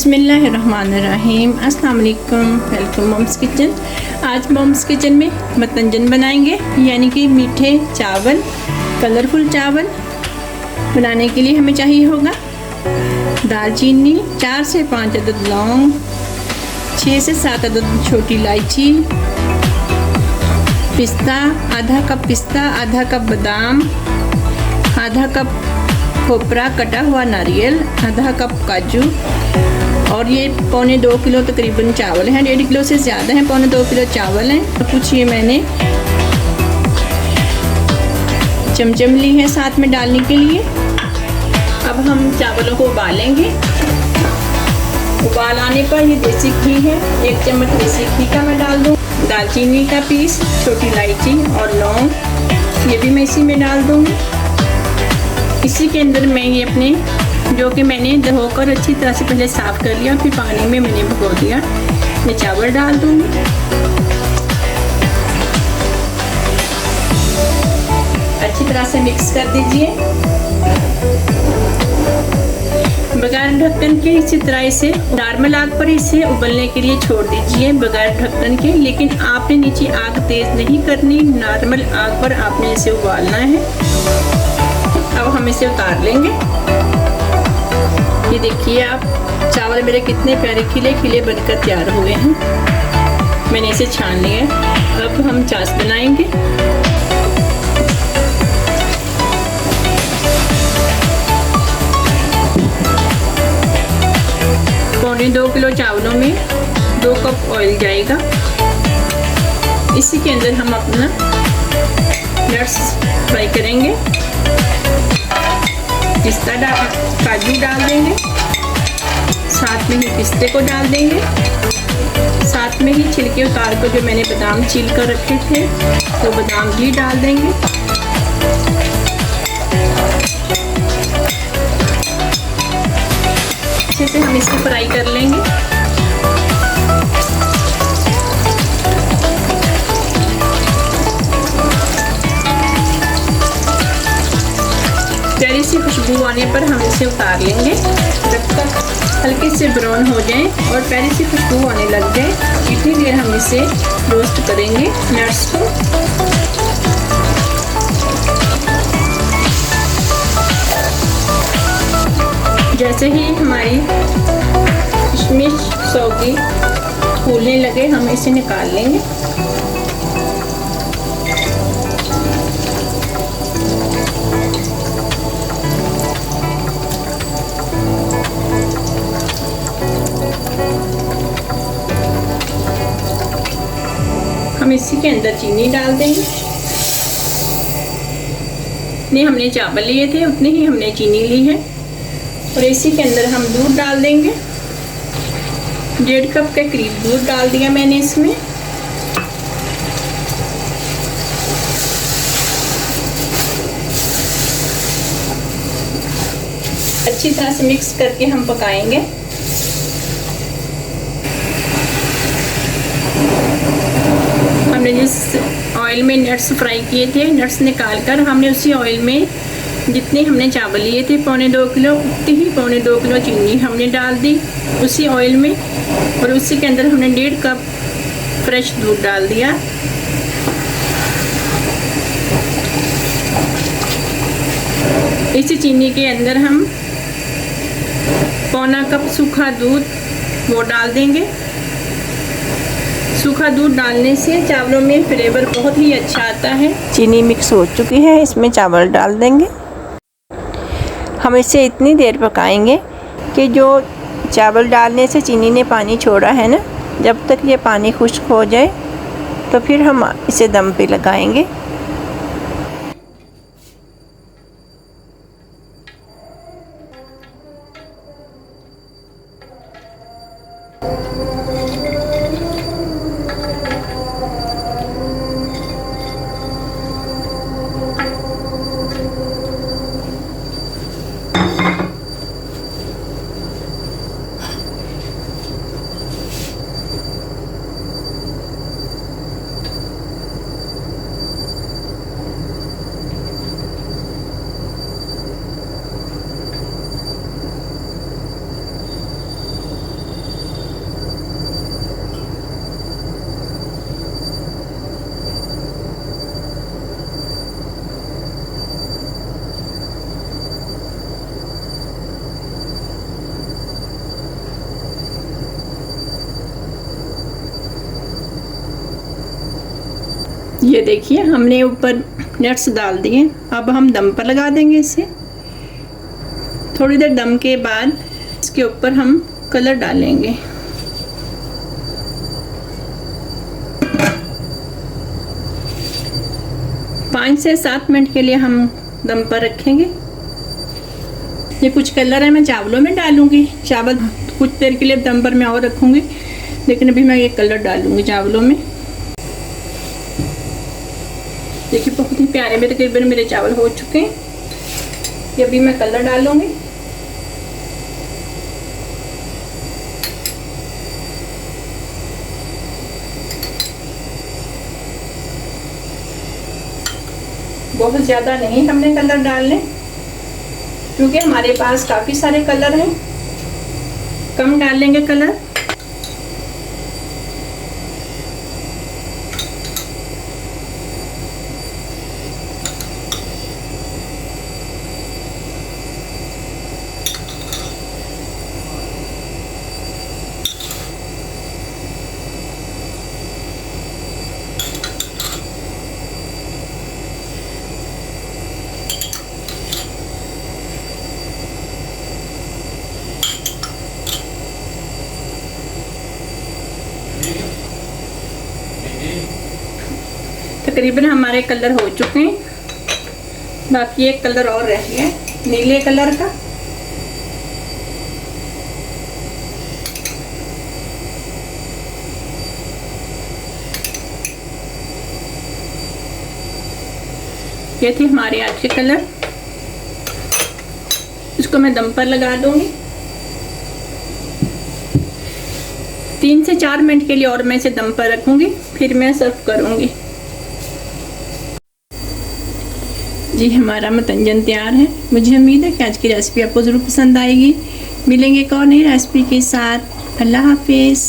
बिस्मिल्लाहिर्रहमानिर्रहीम। अस्सलाम वालेकुम। Welcome mom's kitchen. आज मॉम्स किचन में मतंजन बनाएंगे, यानी कि मीठे चावल, कलरफुल चावल। बनाने के लिए हमें चाहिए होगा दालचीनी, 4 से 5 अदद लौंग, 6 से 7 अदद छोटी इलायची, पिस्ता, आधा कप पिस्ता, आधा कप बादाम, आधा कप खोपरा कटा हुआ नारियल, आधा कप काजू। और ये 1.25 किलो तकरीबन चावल हैं, 1.5 किलो से ज़्यादा हैं, 1.25 किलो चावल हैं। और कुछ ये मैंने चमचम ली है साथ में डालने के लिए। अब हम चावलों को उबालेंगे। उबाल आने पर ये देसी घी है, 1 चम्मच देसी घी का मैं डाल दूँ। दालचीनी का पीस, छोटी इलायची और लौंग, ये भी मैं इसी में डाल दूँगी। इसी के अंदर मैं ये अपने जो कि मैंने धोकर अच्छी तरह से पहले साफ़ कर लिया, फिर पानी में मैंने भिगो दिया, मैं चावल डाल दूँगी। अच्छी तरह से मिक्स कर दीजिए। बगैर ढक्कन के इसी तरह इसे नॉर्मल आग पर इसे उबलने के लिए छोड़ दीजिए, बगैर ढक्कन के। लेकिन आपने नीचे आग तेज़ नहीं करनी, नॉर्मल आग पर आपने इसे उबालना है। अब हम इसे उतार लेंगे। ये देखिए आप, चावल मेरे कितने प्यारे खिले खिले बनकर तैयार हुए हैं। मैंने इसे छान लिया है। अब हम चाश बनाएंगे। पौने 2 किलो चावलों में 2 कप ऑयल जाएगा। इसी के अंदर हम अपना नट्स फ्राई करेंगे। पिस्ता काजू डाल देंगे, साथ में ही पिस्ते को डाल देंगे, साथ में ही छिलके उतार कर जो मैंने बादाम छील कर रखे थे तो बादाम भी डाल देंगे। अच्छे से हम इसको फ्राई कर लेंगे। प्यारी सी खुशबू आने पर हम इसे उतार लेंगे। जब तक हल्के से ब्राउन हो जाए और प्यारी सी खुशबू आने लग जाए, इतनी देर हम इसे रोस्ट करेंगे नट्स को। जैसे ही हमारी किशमिश सौगी फूलने लगे, हम इसे निकाल लेंगे। हम इसी के अंदर चीनी डाल देंगे। जितने हमने चावल लिए थे उतने ही हमने चीनी ली है। और इसी के अंदर हम दूध डाल देंगे। 1.5 कप के करीब दूध डाल दिया मैंने इसमें। अच्छी तरह से मिक्स करके हम पकाएंगे। हमने जिस ऑयल में नट्स फ्राई किए थे, नट्स निकाल कर हमने उसी ऑयल में जितने हमने चावल लिए थे 1.25 किलो, उतनी ही 1.25 किलो चीनी हमने डाल दी उसी ऑयल में। और उसी के अंदर हमने 1.5 कप फ्रेश दूध डाल दिया। इसी चीनी के अंदर हम 1.25 कप सूखा दूध वो डाल देंगे। सूखा दूध डालने से चावलों में फ्लेवर बहुत ही अच्छा आता है। चीनी मिक्स हो चुकी है, इसमें चावल डाल देंगे। हम इसे इतनी देर पकाएंगे कि जो चावल डालने से चीनी ने पानी छोड़ा है ना, जब तक ये पानी खुश्क हो जाए तो फिर हम इसे दम पे लगाएंगे। ये देखिए हमने ऊपर नट्स डाल दिए। अब हम दम पर लगा देंगे इसे। थोड़ी देर दम के बाद इसके ऊपर हम कलर डालेंगे। पाँच से 7 मिनट के लिए हम दम पर रखेंगे। ये कुछ कलर है मैं चावलों में डालूंगी। चावल कुछ देर के लिए दम पर मैं और रखूंगी, लेकिन अभी मैं ये कलर डालूंगी चावलों में। देखिए बहुत ही प्यारे में तकरीबन मेरे चावल हो चुके हैं। ये अभी मैं कलर डालूंगी। बहुत ज़्यादा नहीं हमने कलर डालने, क्योंकि हमारे पास काफ़ी सारे कलर हैं। कम डालेंगे कलर। तकरीबन हमारे कलर हो चुके हैं। बाकी एक कलर और रह गया नीले कलर का। ये थे हमारे आज के कलर। इसको मैं दम पर लगा दूंगी। 3 से 4 मिनट के लिए और मैं इसे दम पर रखूंगी, फिर मैं सर्व करूंगी। जी हमारा मतंजन तैयार है। मुझे उम्मीद है कि आज की रेसिपी आपको ज़रूर पसंद आएगी। मिलेंगे एक और नई रेसिपी के साथ। अल्लाह हाफिज़।